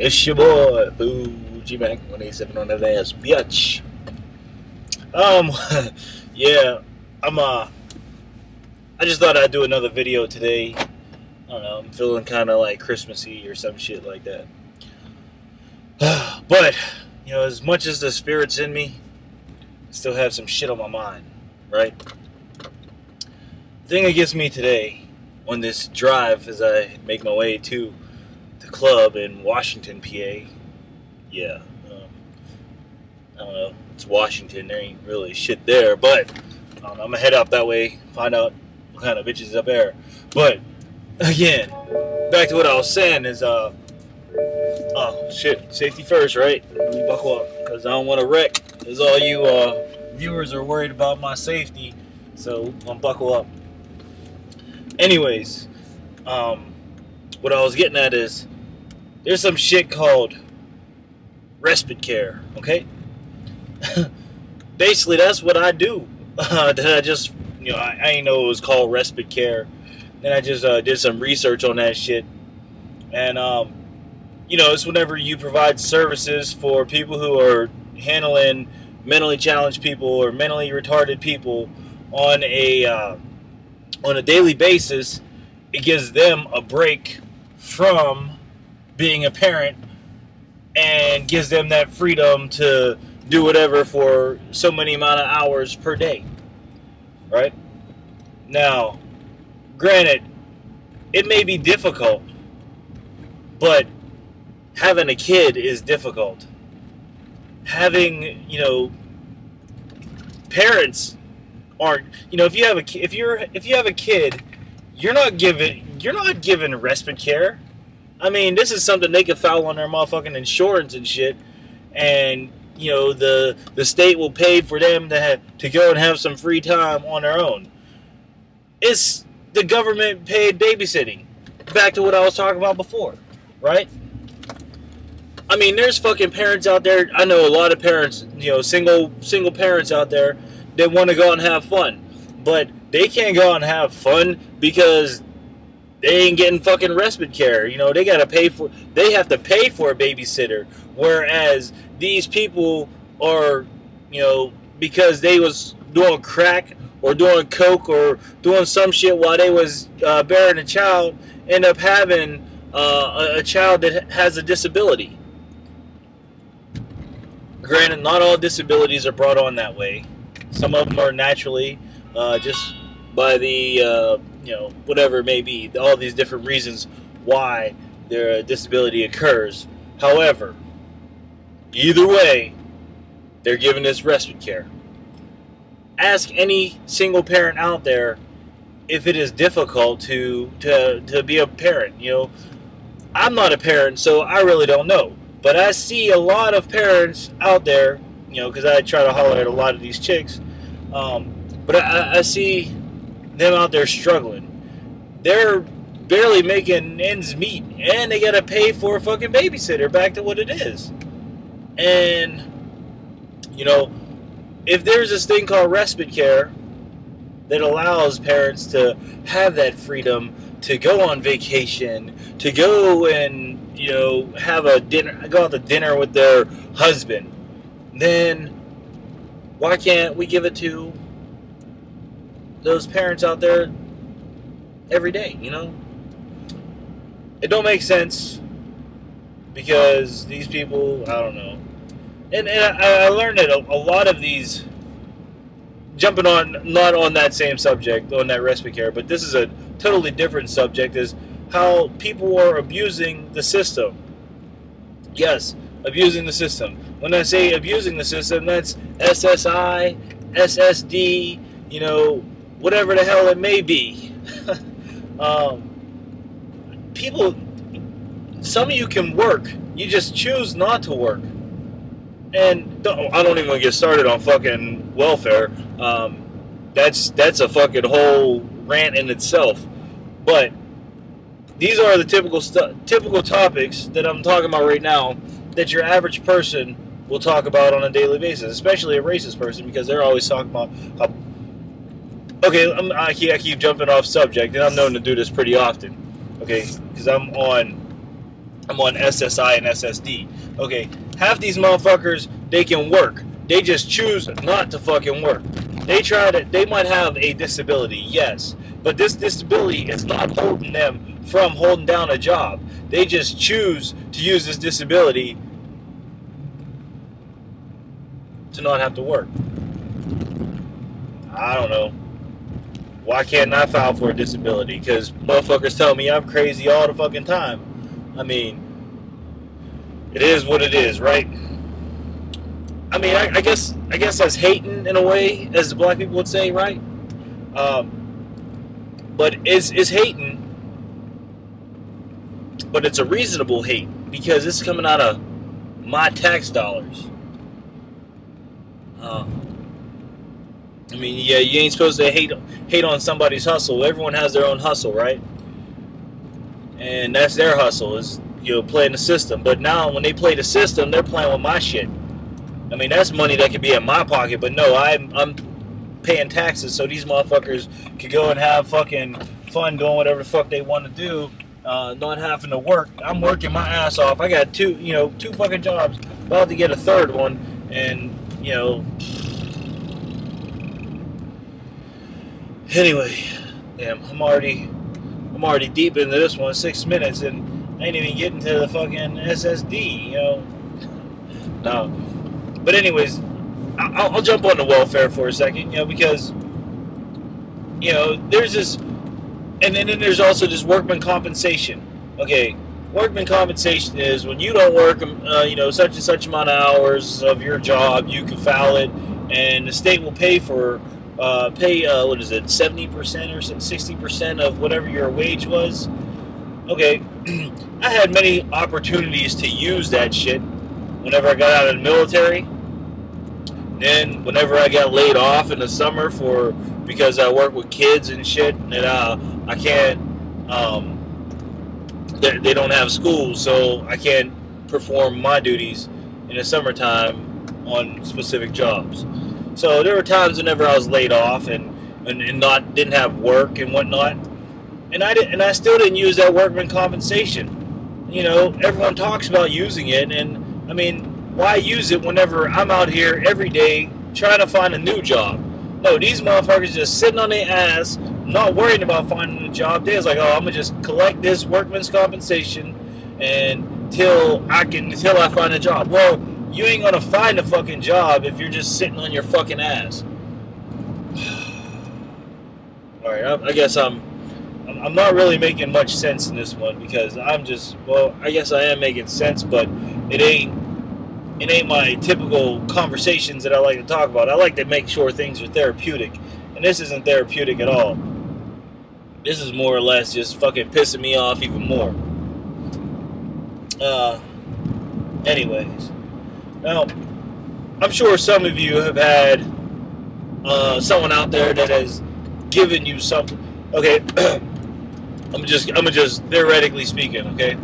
It's your boy, Fuji Mac 187 on that ass, bitch. Um, yeah, I just thought I'd do another video today. I don't know, I'm feeling kind of like Christmassy or some shit like that. But, you know, as much as the spirit's in me, I still have some shit on my mind, right? The thing that gets me today on this drive as I make my way to the club in Washington, PA. Yeah, I don't know. It's Washington. There ain't really shit there, but I'm gonna head up that way, find out what kind of bitches is up there. But again, back to what I was saying is, oh shit, safety first, right? Let me buckle up because I don't want to wreck. Because all you viewers are worried about my safety, so I'm gonna buckle up. Anyways, what I was getting at is there's some shit called respite care, okay? Basically, that's what I do. That I just, you know, I didn't know it was called respite care. Then I just did some research on that shit. And, you know, it's whenever you provide services for people who are handling mentally challenged people or mentally retarded people on a daily basis. It gives them a break from being a parent and gives them that freedom to do whatever for so many amount of hours per day, right? Now, granted, it may be difficult, but having a kid is difficult. Having, you know, parents aren't, you know, if you have a kid, you're not given respite care. I mean, this is something they could file on their motherfucking insurance and shit, and you know the state will pay for them to go and have some free time on their own. It's the government paid babysitting. Back to what I was talking about before, right? I mean, there's fucking parents out there. I know a lot of parents, you know, single parents out there that want to go out and have fun, but they can't go out and have fun because they ain't getting fucking respite care. You know, they have to pay for a babysitter. Whereas these people are, you know, because they was doing crack or doing coke or doing some shit while they was bearing a child, end up having a child that has a disability. Granted, not all disabilities are brought on that way. Some of them are naturally, just by the you know, whatever it may be, all these different reasons why their disability occurs. However, either way, they're given this respite care. Ask any single parent out there if it is difficult to be a parent. You know, I'm not a parent, so I really don't know. But I see a lot of parents out there, you know, because I try to holler at a lot of these chicks. But I see them out there struggling. They're barely making ends meet, and they gotta pay for a fucking babysitter. Back to what it is. And you know, if there's this thing called respite care that allows parents to have that freedom to go on vacation, to go and, you know, go out to dinner with their husband, then why can't we give it to those parents out there every day? You know, it don't make sense because these people, I don't know. And I learned that a lot of these, jumping on, not on that same subject, on that respite care, but this is a totally different subject, is how people are abusing the system. Yes, abusing the system. When I say abusing the system, that's SSI, SSD, you know, whatever the hell it may be. People, some of you can work, you just choose not to work. And I don't even get started on fucking welfare. That's a fucking whole rant in itself. But these are the typical topics that I'm talking about right now that your average person will talk about on a daily basis, especially a racist person, because they're always talking about how. Okay, I keep jumping off subject, and I'm known to do this pretty often. Okay, because I'm on I'm on SSI and SSD. Okay, half these motherfuckers, they can work. They just choose not to fucking work. They might have a disability, yes, but this disability is not holding them from holding down a job. They just choose to use this disability to not have to work. I don't know. Why can't I file for a disability? Because motherfuckers tell me I'm crazy all the fucking time. I mean, it is what it is, right? I mean, I guess that's hating in a way, as the black people would say, right? But it's hating, but it's a reasonable hate because it's coming out of my tax dollars. I mean, yeah, you ain't supposed to hate on somebody's hustle. Everyone has their own hustle, right? And that's their hustle, is, you know, playing the system. But now when they play the system, they're playing with my shit. I mean, that's money that could be in my pocket, but no, I'm paying taxes so these motherfuckers could go and have fucking fun doing whatever the fuck they want to do, not having to work. I'm working my ass off. I got two fucking jobs, about to get a third one, and, you know, anyway, damn, I'm already deep into this one, 6 minutes, and I ain't even getting to the fucking SSD, you know. No, but anyways, I'll jump on the welfare for a second, you know, because, you know, there's this, and then there's also this workman compensation. Okay, workman compensation is when you don't work, you know, such and such amount of hours of your job, you can file it, and the state will pay for. What is it, 70% or 60% of whatever your wage was. Okay, I had many opportunities to use that shit whenever I got out of the military. Then whenever I got laid off in the summer because I work with kids and shit, and I can't, they don't have school, so I can't perform my duties in the summertime on specific jobs. So there were times whenever I was laid off and didn't have work and whatnot, and I still didn't use that workman compensation. You know, everyone talks about using it, and I mean, why use it whenever I'm out here every day trying to find a new job? No, these motherfuckers just sitting on their ass, not worrying about finding a job. They're like, oh, I'm gonna just collect this workman's compensation until I find a job. Well, you ain't gonna find a fucking job if you're just sitting on your fucking ass. Alright, I guess I'm not really making much sense in this one because I'm just, well, I guess I am making sense, but it ain't my typical conversations that I like to talk about. I like to make sure things are therapeutic, and this isn't therapeutic at all. This is more or less just fucking pissing me off even more. Anyways. Now, I'm sure some of you have had someone out there that has given you something. Okay, I'm just theoretically speaking. Okay,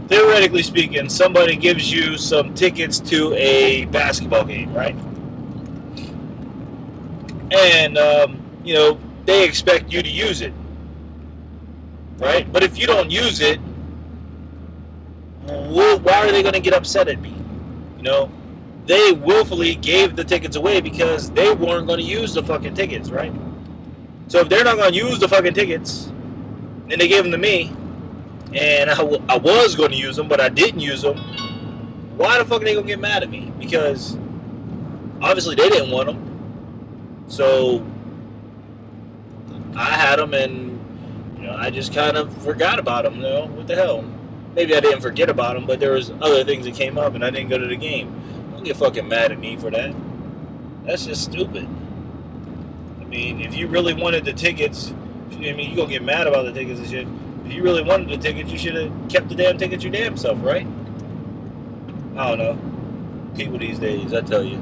theoretically speaking, somebody gives you some tickets to a basketball game, right? And you know, they expect you to use it, right? But if you don't use it, why are they going to get upset at me? You know, they willfully gave the tickets away because they weren't going to use the fucking tickets, right? So if they're not going to use the fucking tickets, and they gave them to me, and I was going to use them, but I didn't use them, why the fuck are they going to get mad at me? Because obviously they didn't want them. So I had them, and, you know, I just kind of forgot about them. You know, what the hell? Maybe I didn't forget about them, but there was other things that came up, and I didn't go to the game. Don't get fucking mad at me for that. That's just stupid. I mean, if you really wanted the tickets, I mean, you gonna get mad about the tickets and shit. If you really wanted the tickets, you should have kept the damn tickets your damn self, right? I don't know. People these days, I tell you.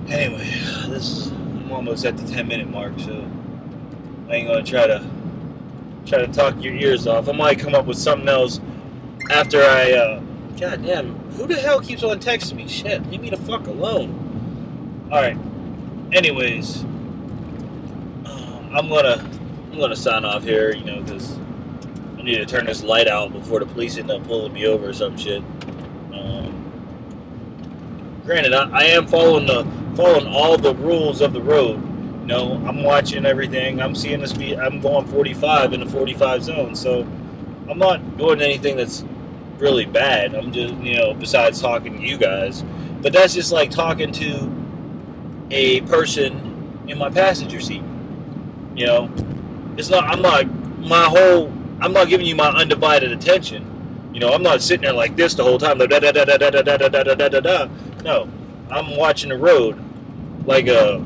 Anyway, I'm almost at the 10-minute mark, so I ain't gonna try to talk your ears off. I might come up with something else after I, God damn, who the hell keeps on texting me? Shit, leave me the fuck alone. Alright, anyways, I'm gonna sign off here, you know, because I need to turn this light out before the police end up pulling me over or some shit. Granted, I am following all the rules of the road. You know, I'm watching everything. I'm seeing the speed. I'm going 45 in the 45 zone, so I'm not doing anything that's really bad. I'm just, you know, besides talking to you guys. But that's just like talking to a person in my passenger seat. You know, it's not. I'm not giving you my undivided attention. You know, I'm not sitting there like this the whole time. Like, da, da, da, da, da, da, da, da, da, da, da. No, I'm watching the road like a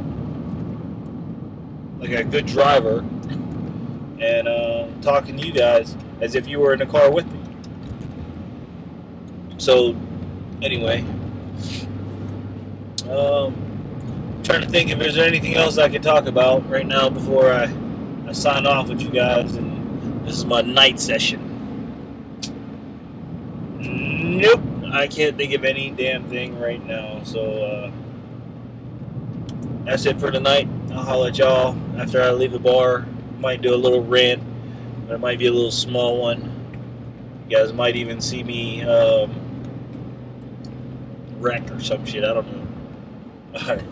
good driver, and talking to you guys as if you were in the car with me. So, anyway, trying to think if there's anything else I can talk about right now before I sign off with you guys. And this is my night session. Nope, I can't think of any damn thing right now. So that's it for tonight. I'll holler at y'all after I leave the bar. Might do a little rant, but it might be a little small one. You guys might even see me wreck or some shit. I don't know. Alright.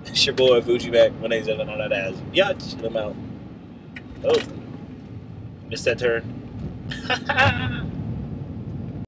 It's your boy Fuji back. 187 on that ass. Yacht. I'm out. Oh. Missed that turn.